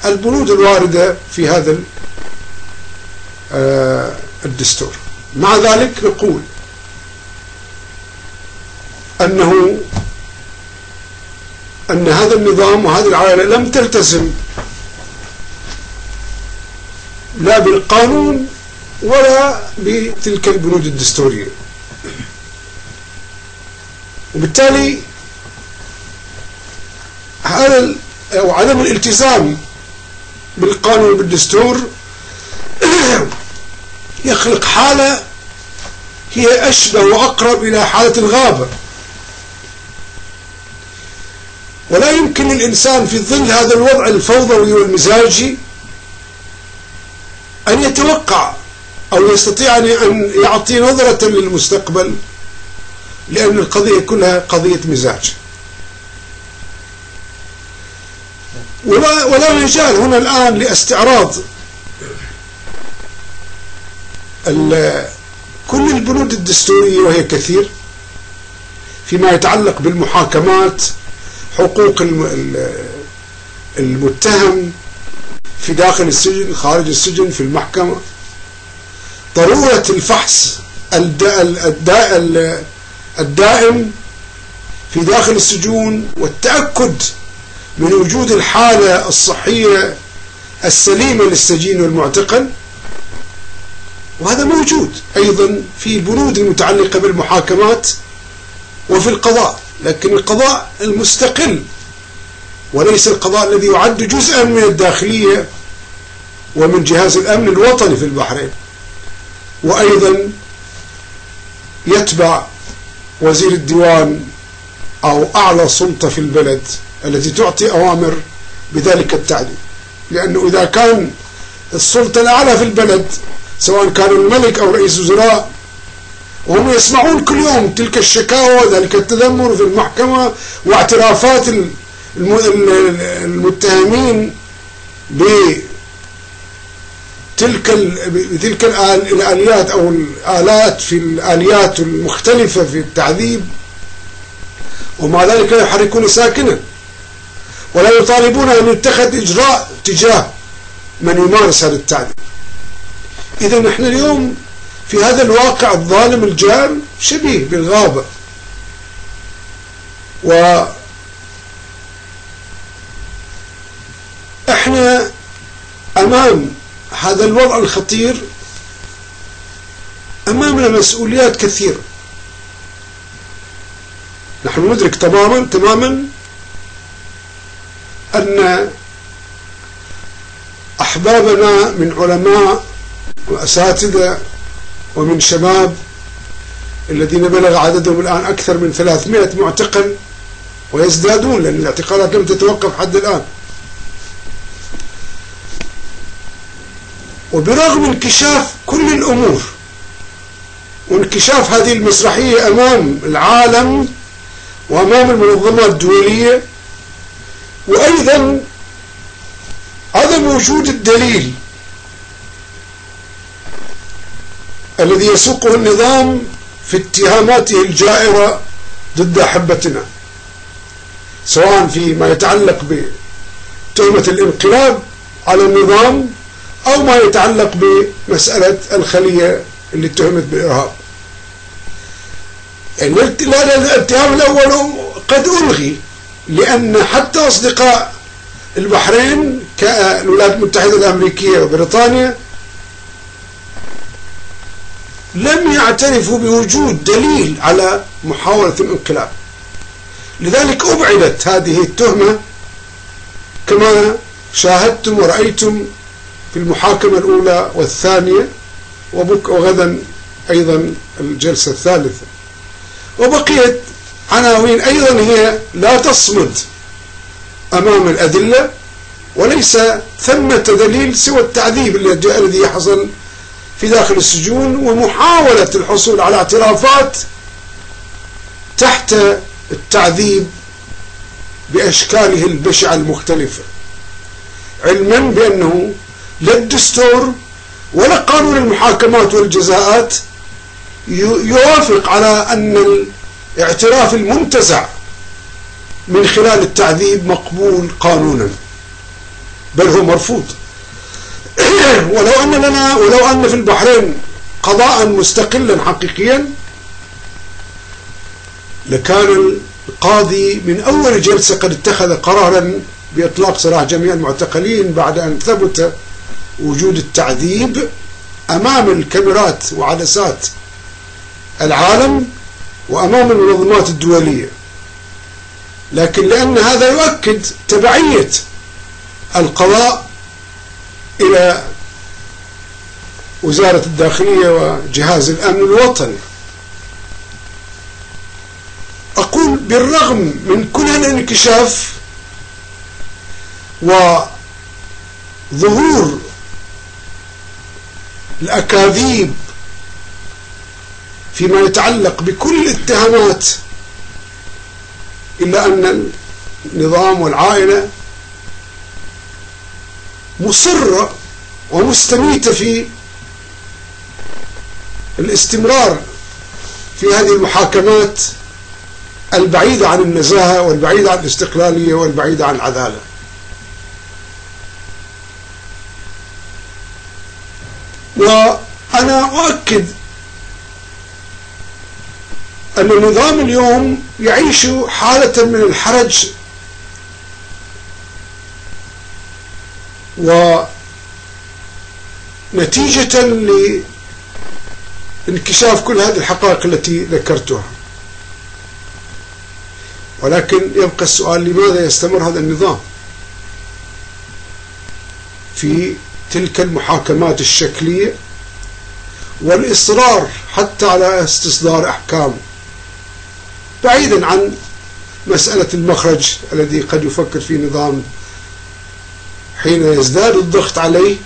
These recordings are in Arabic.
البنود الواردة في هذا الدستور. مع ذلك نقول أن هذا النظام وهذه العائلة لم تلتزم لا بالقانون ولا بتلك البنود الدستورية، وبالتالي هذا أو عدم الالتزام بالقانون وبالدستور يخلق حالة هي أشبه وأقرب إلى حالة الغابة، ولا يمكن للإنسان في ظل هذا الوضع الفوضوي والمزاجي أن يتوقع أو يستطيع أن يعطي نظرة للمستقبل، لأن القضية كلها قضية مزاج. ولا مجال هنا الآن لاستعراض كل البنود الدستورية، وهي كثير، فيما يتعلق بالمحاكمات، حقوق المتهم في داخل السجن، خارج السجن، في المحكمة، ضرورة الفحص الدائم في داخل السجون، والتأكد من وجود الحالة الصحية السليمة للسجين والمعتقل. وهذا موجود أيضا في البنود المتعلقة بالمحاكمات وفي القضاء، لكن القضاء المستقل وليس القضاء الذي يعد جزءا من الداخلية ومن جهاز الأمن الوطني في البحرين، وأيضا يتبع وزير الديوان أو أعلى سلطة في البلد التي تعطي أوامر بذلك التعديل. لأنه إذا كان السلطة الأعلى في البلد، سواء كان الملك أو رئيس وزراء، وهم يسمعون كل يوم تلك الشكاوى وذلك التذمر في المحكمة واعترافات المتهمين بتلك الآليات أو الآلات في الآليات المختلفة في التعذيب، ومع ذلك لا يحركون ساكنا ولا يطالبون أن يتخذ إجراء تجاه من يمارس هذا التعذيب. إذا نحن اليوم في هذا الواقع الظالم الجار شبيه بالغابة، وإحنا أمام هذا الوضع الخطير أمامنا مسؤوليات كثيرة. نحن ندرك تماما أن أحبابنا من علماء وأساتذة ومن شباب الذين بلغ عددهم الآن أكثر من 300 معتقل ويزدادون، لأن الاعتقالات لم تتوقف حد الآن، وبرغم انكشاف كل الأمور وانكشاف هذه المسرحية أمام العالم وأمام المنظمات الدولية، وأيضا عدم وجود الدليل الذي يسوقه النظام في اتهاماته الجائرة ضد أحبتنا، سواء فيما يتعلق بتهمة الانقلاب على النظام أو ما يتعلق بمسألة الخلية اللي اتهمت بالإرهاب. يعني الاتهام الأول قد ألغي، لأن حتى أصدقاء البحرين كالولايات المتحدة الأمريكية وبريطانيا لم يعترفوا بوجود دليل على محاولة الانقلاب، لذلك أبعدت هذه التهمة كما شاهدتم ورأيتم في المحاكمة الأولى والثانية، وغدا أيضا الجلسة الثالثة. وبقيت عناوين أيضا هي لا تصمد أمام الأدلة، وليس ثمة دليل سوى التعذيب الذي يحصل في داخل السجون، ومحاولة الحصول على اعترافات تحت التعذيب بأشكاله البشعة المختلفة، علما بأنه لا الدستور ولا قانون المحاكمات والجزاءات يوافق على أن الاعتراف المنتزع من خلال التعذيب مقبول قانونا، بل هو مرفوض. ولو أن في البحرين قضاء مستقلا حقيقيا لكان القاضي من أول جلسة قد اتخذ قرارا بإطلاق سراح جميع المعتقلين بعد أن ثبت وجود التعذيب أمام الكاميرات وعدسات العالم وأمام المنظمات الدولية. لكن لأن هذا يؤكد تبعية القضاء إلى وزارة الداخلية وجهاز الأمن الوطني. أقول بالرغم من كل هذا الانكشاف وظهور الأكاذيب فيما يتعلق بكل الاتهامات، إلا أن النظام والعائلة مصرة ومستميتة في الاستمرار في هذه المحاكمات البعيدة عن النزاهة والبعيدة عن الاستقلالية والبعيدة عن العدالة. وأنا أؤكد أن النظام اليوم يعيش حالة من الحرج ونتيجة لانكشاف كل هذه الحقائق التي ذكرتها. ولكن يبقى السؤال: لماذا يستمر هذا النظام في تلك المحاكمات الشكلية والإصرار حتى على استصدار أحكام، بعيدا عن مسألة المخرج الذي قد يفكر فيه النظام حين يزداد الضغط عليه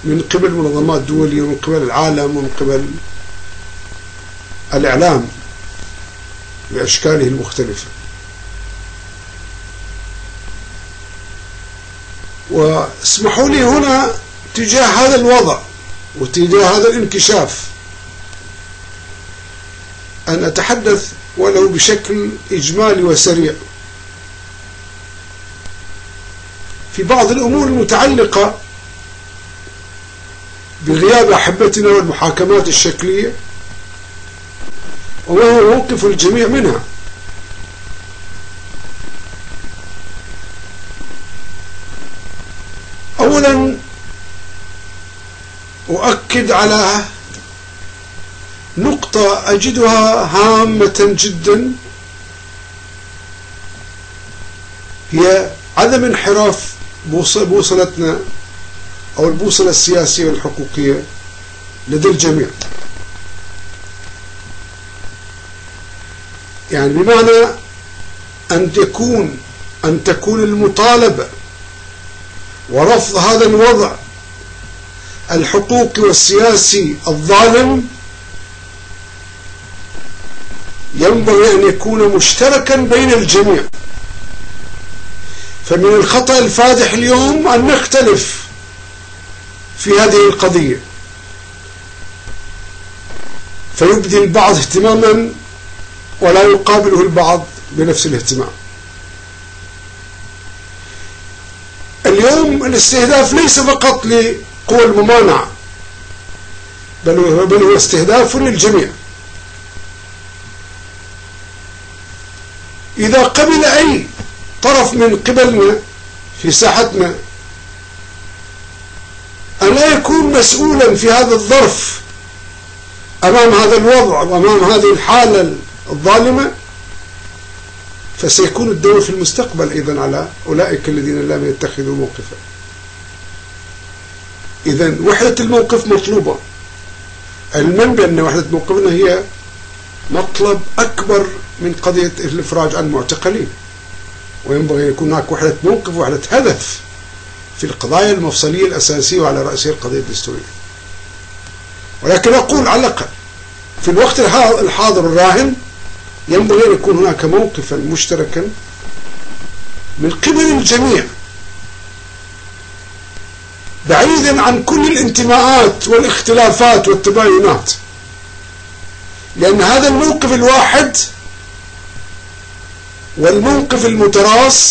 من قبل منظمات دولية ومن قبل العالم ومن قبل الإعلام بأشكاله المختلفة. واسمحوا لي هنا تجاه هذا الوضع وتجاه هذا الانكشاف أن أتحدث ولو بشكل إجمالي وسريع في بعض الأمور المتعلقة بغياب أحبتنا والمحاكمات الشكلية وما هو موقف الجميع منها. أولا أؤكد على نقطة أجدها هامة جدا، هي عدم انحراف بوصلتنا أو البوصلة السياسية والحقوقية لدى الجميع. يعني بمعنى أن تكون المطالبة ورفض هذا الوضع الحقوقي والسياسي الظالم ينبغي أن يكون مشتركا بين الجميع. فمن الخطأ الفادح اليوم أن نختلف في هذه القضية، فيبدي البعض اهتماما ولا يقابله البعض بنفس الاهتمام. اليوم الاستهداف ليس فقط لقوى الممانعة، بل هو استهداف للجميع. إذا قبل أي طرف من قبلنا في ساحتنا أن لا يكون مسؤولا في هذا الظرف أمام هذا الوضع وأمام هذه الحالة الظالمة، فسيكون الدور في المستقبل أيضا على أولئك الذين لم يتخذوا موقفا. إذن وحدة الموقف مطلوبة، علما بأن وحدة موقفنا هي مطلب أكبر من قضية الإفراج عن المعتقلين، وينبغي أن يكون هناك وحدة موقف ووحدة هدف في القضايا المفصلية الأساسية وعلى رأسها القضية الدستورية. ولكن أقول على الأقل في الوقت الحاضر الراهن ينبغي أن يكون هناك موقفا مشتركا من قبل الجميع بعيدا عن كل الانتماءات والاختلافات والتباينات، لأن هذا الموقف الواحد والموقف المتراص